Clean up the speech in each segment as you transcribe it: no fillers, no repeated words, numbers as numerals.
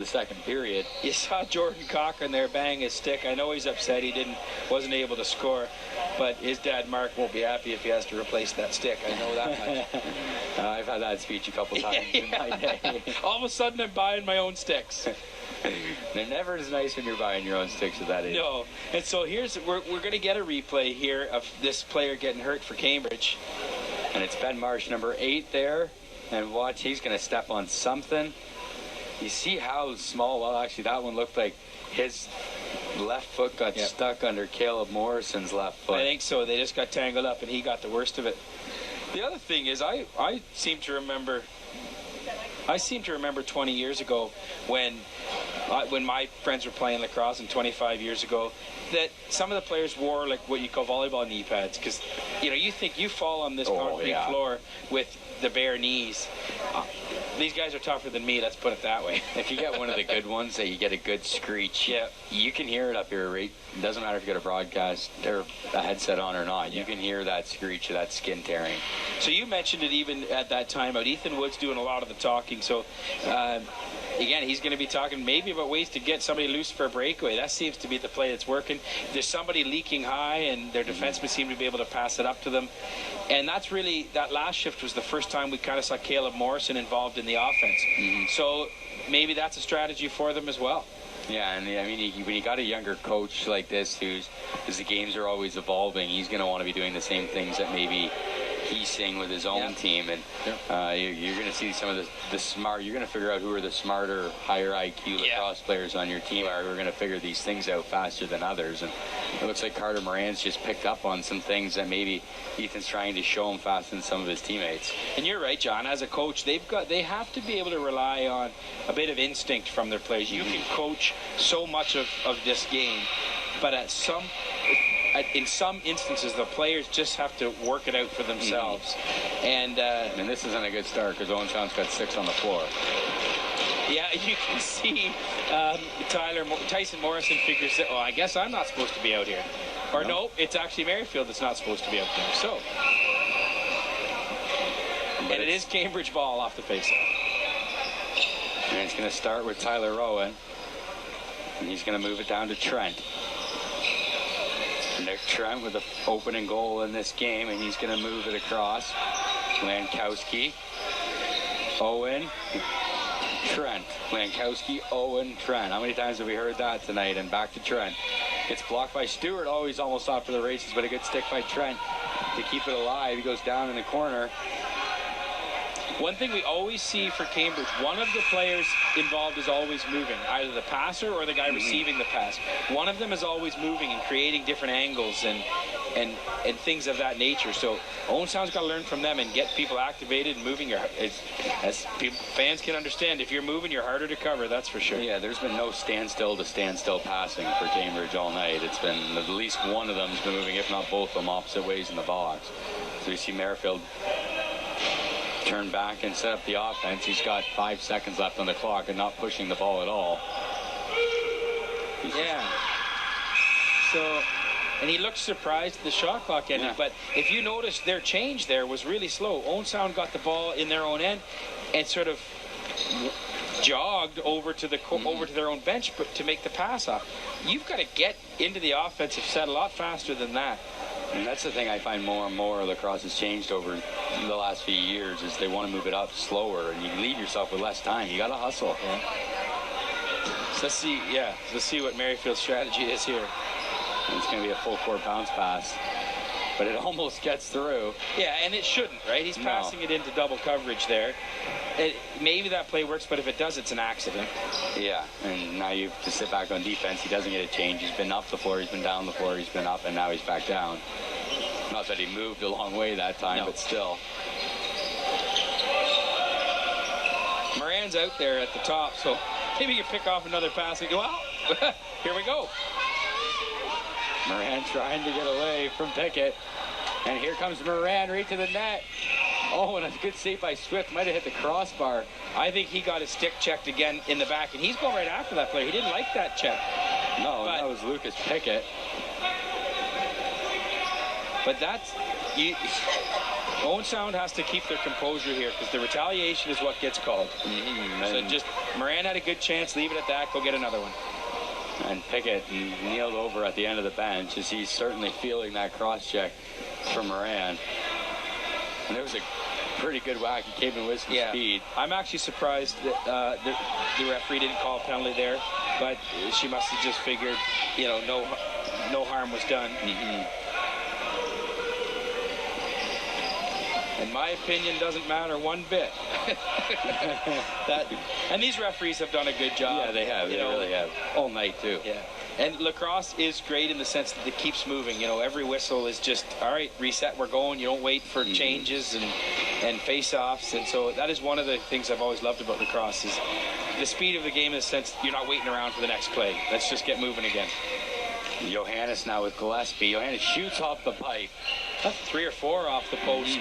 the second period. You saw Jordan Cochran there bang his stick. I know he's upset he wasn't able to score, but his dad Mark won't be happy if he has to replace that stick. I know that much. I've had that speech a couple times in my day. All of a sudden I'm buying my own sticks. They're never as nice when you're buying your own sticks at that age. No. And so we're going to get a replay here of this player getting hurt for Cambridge. And it's Ben Marsh, number 8 there. And watch, he's going to step on something. You see how small, well, actually, that one looked like his left foot got stuck under Caleb Morrison's left foot. I think so. They just got tangled up, and he got the worst of it. The other thing is, I seem to remember 20 years ago when my friends were playing lacrosse, and 25 years ago, that some of the players wore like what you call volleyball knee pads, because you think you fall on this concrete floor with the bare knees. These guys are tougher than me, let's put it that way. If you get one of the good ones that you get a good screech, you can hear it up here, right? It doesn't matter if you got a broadcast or a headset on or not. You can hear that screech of that skin tearing. So you mentioned it even at that time out. Ethan Wood's doing a lot of the talking. So, again, he's going to be talking maybe about ways to get somebody loose for a breakaway. That seems to be the play that's working. There's somebody leaking high, and their defensemen seem to be able to pass it up to them. And that's really, that last shift was the first time we kind of saw Caleb Morrison involved in the offense. So maybe that's a strategy for them as well. Yeah, and I mean, when you got a younger coach like this, because the games are always evolving, he's going to want to be doing the same things that maybe he's seeing with his own team, and you're going to see some of the smart. You're going to figure out who are the smarter, higher IQ lacrosse players on your team are. Who are going to figure these things out faster than others. And it looks like Carter Moran's just picked up on some things that maybe Ethan's trying to show him faster than some of his teammates. And you're right, John. As a coach, they have to be able to rely on a bit of instinct from their players. You can coach so much of this game, but in some instances, the players just have to work it out for themselves. And this isn't a good start because Owen Sound's got 6 on the floor. Yeah, you can see Tyson Morrison figures that, I guess I'm not supposed to be out here. Or no, it's actually Merrifield that's not supposed to be out there. So, and it is Cambridge ball off the faceoff. And it's going to start with Tyler Rowan. And he's going to move it down to Trent. Nick Trent with the opening goal in this game, and he's going to move it across. Lankowski, Owen, Trent. Lankowski, Owen, Trent. How many times have we heard that tonight? And back to Trent. It's blocked by Stewart. Oh, he's almost off to the races, but a good stick by Trent to keep it alive. He goes down in the corner. One thing we always see for Cambridge, one of the players involved is always moving, either the passer or the guy receiving the pass. One of them is always moving and creating different angles and things of that nature. So Owen Sound's got to learn from them and get people activated and moving. As fans can understand, if you're moving, you're harder to cover, that's for sure. Yeah, there's been no standstill to standstill passing for Cambridge all night. It's been at least one of them's been moving, if not both of them, opposite ways in the box. So you see Merrifield turn back and set up the offense. He's got 5 seconds left on the clock and not pushing the ball at all. Yeah. So, and he looked surprised at the shot clock ended. But if you notice, their change there was really slow. Owen Sound got the ball in their own end and sort of jogged over to their own bench to make the pass off. You've got to get into the offensive set a lot faster than that. And that's the thing I find more and more lacrosse has changed over the last few years is they want to move it up slower, and you leave yourself with less time. You got to hustle. So let's see what Merrifield's strategy is here. And it's going to be a full court bounce pass, but it almost gets through. Yeah, and it shouldn't, right? He's passing it into double coverage there. Maybe that play works, but if it does, it's an accident. Yeah, and now you have to sit back on defense. He doesn't get a change. He's been up the floor, he's been down the floor, he's been up, and now he's back down. Not that he moved a long way that time, but still. Moran's out there at the top, so maybe you can pick off another pass. Well, here we go. Moran trying to get away from Pickett. And here comes Moran right to the net. Oh, and a good save by Swift. Might have hit the crossbar. I think he got his stick checked again in the back, and he's going right after that player. He didn't like that check. No, that was Lucas Pickett. But that's, Owen Sound has to keep their composure here because the retaliation is what gets called. So just Moran had a good chance. Leave it at that. Go get another one. And Pickett kneeled over at the end of the bench as he's certainly feeling that cross-check from Moran. And there was a pretty good whack. He came in with some speed. I'm actually surprised that the referee didn't call a penalty there, but she must have just figured, no harm was done. In my opinion, doesn't matter one bit. And these referees have done a good job. Yeah, they have. They really have. All night, too. Yeah. And lacrosse is great in the sense that it keeps moving. Every whistle is just, all right, reset, we're going. You don't wait for changes and face-offs. And so that is one of the things I've always loved about lacrosse is the speed of the game in the sense you're not waiting around for the next play. Let's just get moving again. Johannes now with Gillespie. Johannes shoots off the pipe. That's 3 or 4 off the post.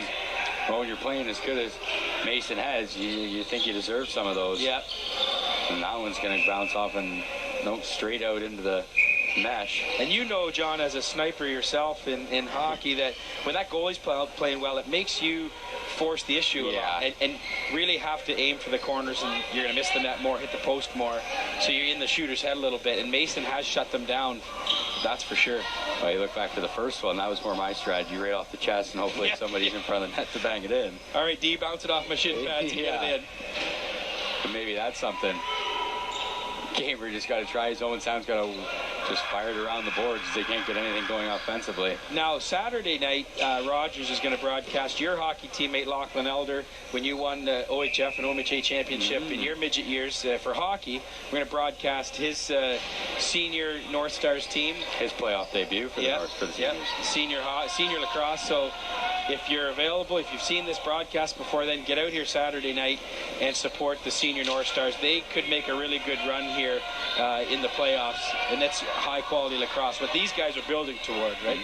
Well, when you're playing as good as Mason has, you think you deserve some of those. Yeah. And that one's going to bounce off and straight out into the mesh. And John, as a sniper yourself in hockey, that when that goalie's playing well, it makes you force the issue a lot and really have to aim for the corners, and you're going to miss the net more, hit the post more. So you're in the shooter's head a little bit, and Mason has shut them down. That's for sure. Well, you look back to the first one, that was more my strategy, right off the chest, and hopefully somebody's in front of the net to bang it in. All right, D, bounce it off my shin pad to get it in. But maybe that's something. Gamer just got to try. His own Sound's got to just fire it around the boards because they can't get anything going offensively. Now, Saturday night, Rogers is going to broadcast your hockey teammate, Lachlan Elder, when you won the OHF and OMHA championship in your midget years for hockey. We're going to broadcast his senior North Stars team. His playoff debut for the seniors. Senior lacrosse. So if you're available, if you've seen this broadcast before, then get out here Saturday night and support the senior North Stars. They could make a really good run here in the playoffs, and that's high-quality lacrosse. What these guys are building toward, right?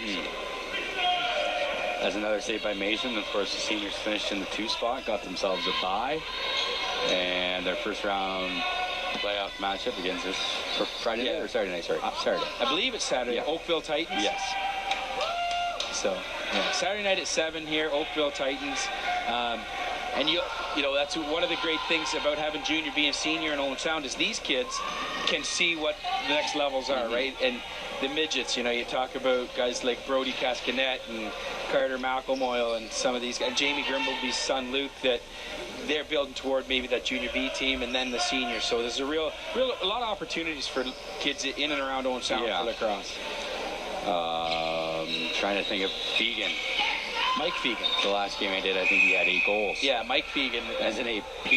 As another save by Mason, of course, the seniors finished in the 2 spot, got themselves a bye, and their first-round playoff matchup against us for Friday night or Saturday night? Saturday. I believe it's Saturday. Oakville Titans. Yes. So Saturday night at 7 here, Oakville Titans. And that's one of the great things about having junior being senior in Owen Sound is these kids can see what the next levels are, right? And the midgets, you talk about guys like Brody Cascanet and Carter McElmoyle and some of these guys, Jamie Grimbleby's son Luke, that they're building toward maybe that junior B team and then the seniors. So there's a lot of opportunities for kids in and around Owen Sound for lacrosse. Trying to think of Fegan. Mike Fegan. The last game I did, I think he had 8 goals. Yeah, Mike Fegan. As an AP,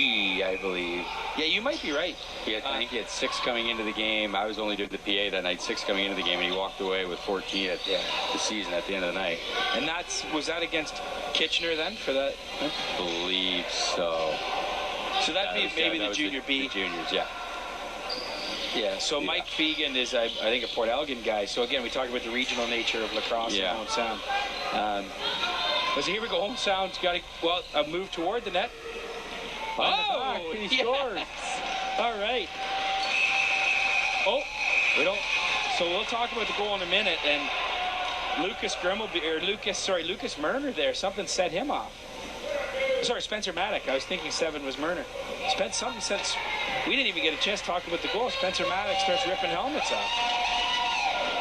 I believe. Yeah, you might be right. I think he had 6 coming into the game. I was only doing the PA that night, 6 coming into the game, and he walked away with 14 at the season at the end of the night. And was that against Kitchener then for that? I believe so. So that'd be maybe the junior B. The juniors, Yeah, so Mike Fegan is, I think, a Port Elgin guy. So, again, we talk about the regional nature of lacrosse in Owen Sound. So here we go. Owen Sound's got a move toward the net. He scores. All right. So we'll talk about the goal in a minute. And Lucas Murner there, something set him off. Sorry, Spencer Maddock. I was thinking 7 was Murner. We didn't even get a chance to talk about the goal. Spencer Maddock starts ripping helmets off.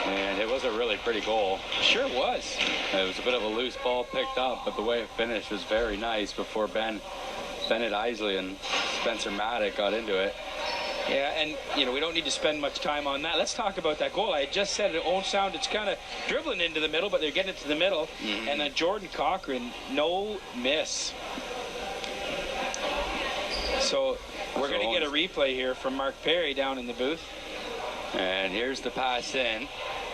And it was a really pretty goal. Sure was. It was a bit of a loose ball picked up, but the way it finished was very nice before Bennett Isley and Spencer Maddock got into it. Yeah, and, we don't need to spend much time on that. Let's talk about that goal. I just said it Owen Sound, it's kind of dribbling into the middle, but they're getting it to the middle. And then Jordan Cochran, no miss. So we're going to get a replay here from Mark Perry down in the booth. And here's the pass in.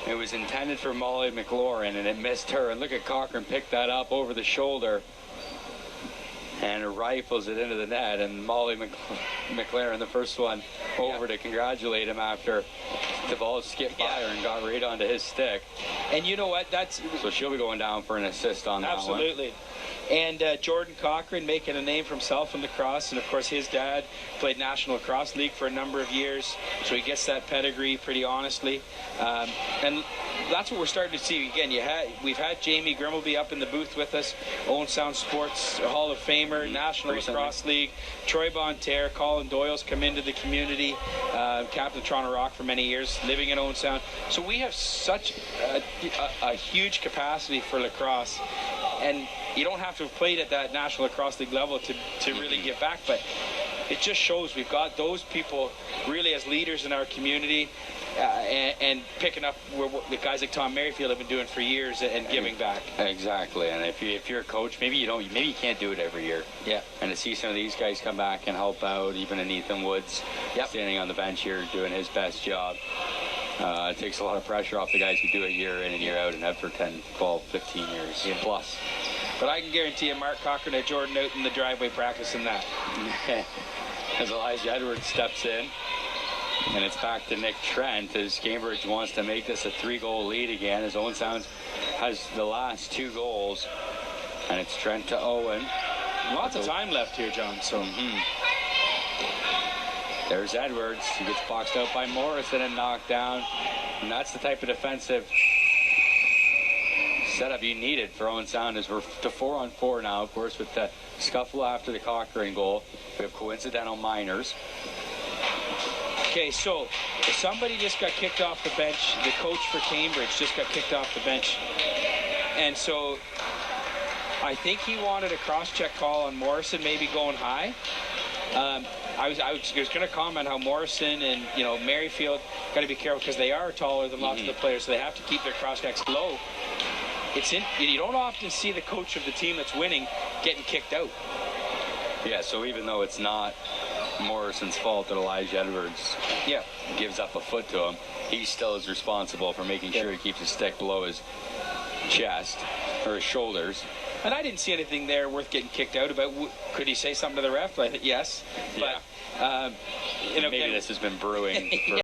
It was intended for Molly McLaurin, and it missed her. And look at Cochran pick that up over the shoulder and rifles it into the net. And Molly McLaurin, the first one, over to congratulate him after the ball skipped by her and got right onto his stick. And you know what? So she'll be going down for an assist on that one. Absolutely. And Jordan Cochran making a name for himself in lacrosse, and of course his dad played National Lacrosse League for a number of years, so he gets that pedigree pretty honestly. And that's what we're starting to see. Again, we've had Jamie Grimmelby up in the booth with us, Owen Sound Sports Hall of Famer, National Lacrosse League, Troy Bonterre, Colin Doyle's come into the community, captain of Toronto Rock for many years, living in Owen Sound. So we have such a huge capacity for lacrosse, and you don't have to have played at that National Lacrosse League level to really give back, but it just shows we've got those people really as leaders in our community, and picking up what the guys like Tom Merrifield have been doing for years and giving back. Exactly, and if you're a coach, maybe you can't do it every year. Yeah. And to see some of these guys come back and help out, even an Ethan Woods standing on the bench here doing his best job. It takes a lot of pressure off the guys who do it year in and year out and have for 10, 12, 15 years plus. But I can guarantee you Mark Cochran and Jordan out in the driveway practicing that. As Elijah Edwards steps in, and it's back to Nick Trent as Cambridge wants to make this a 3-goal lead again, as Owen Sound has the last 2 goals, and it's Trent to Owen. Lots of time left here, John, so... There's Edwards. He gets boxed out by Morrison and knocked down. And that's the type of defensive setup you needed for Owen Sound, as we're to 4-on-4 now, of course, with the scuffle after the Cochrane goal. We have coincidental minors. Okay, so somebody just got kicked off the bench. The coach for Cambridge just got kicked off the bench. And so I think he wanted a cross-check call on Morrison maybe going high. I was going to comment how Morrison and Merrifield got to be careful because they are taller than lots of the players, so they have to keep their cross-checks low. You don't often see the coach of the team that's winning getting kicked out. Yeah, so even though it's not Morrison's fault that Elijah Edwards gives up a foot to him, he still is responsible for making sure he keeps his stick below his chest or his shoulders. And I didn't see anything there worth getting kicked out about. Could he say something to the ref? I think yes. But, maybe this has been brewing for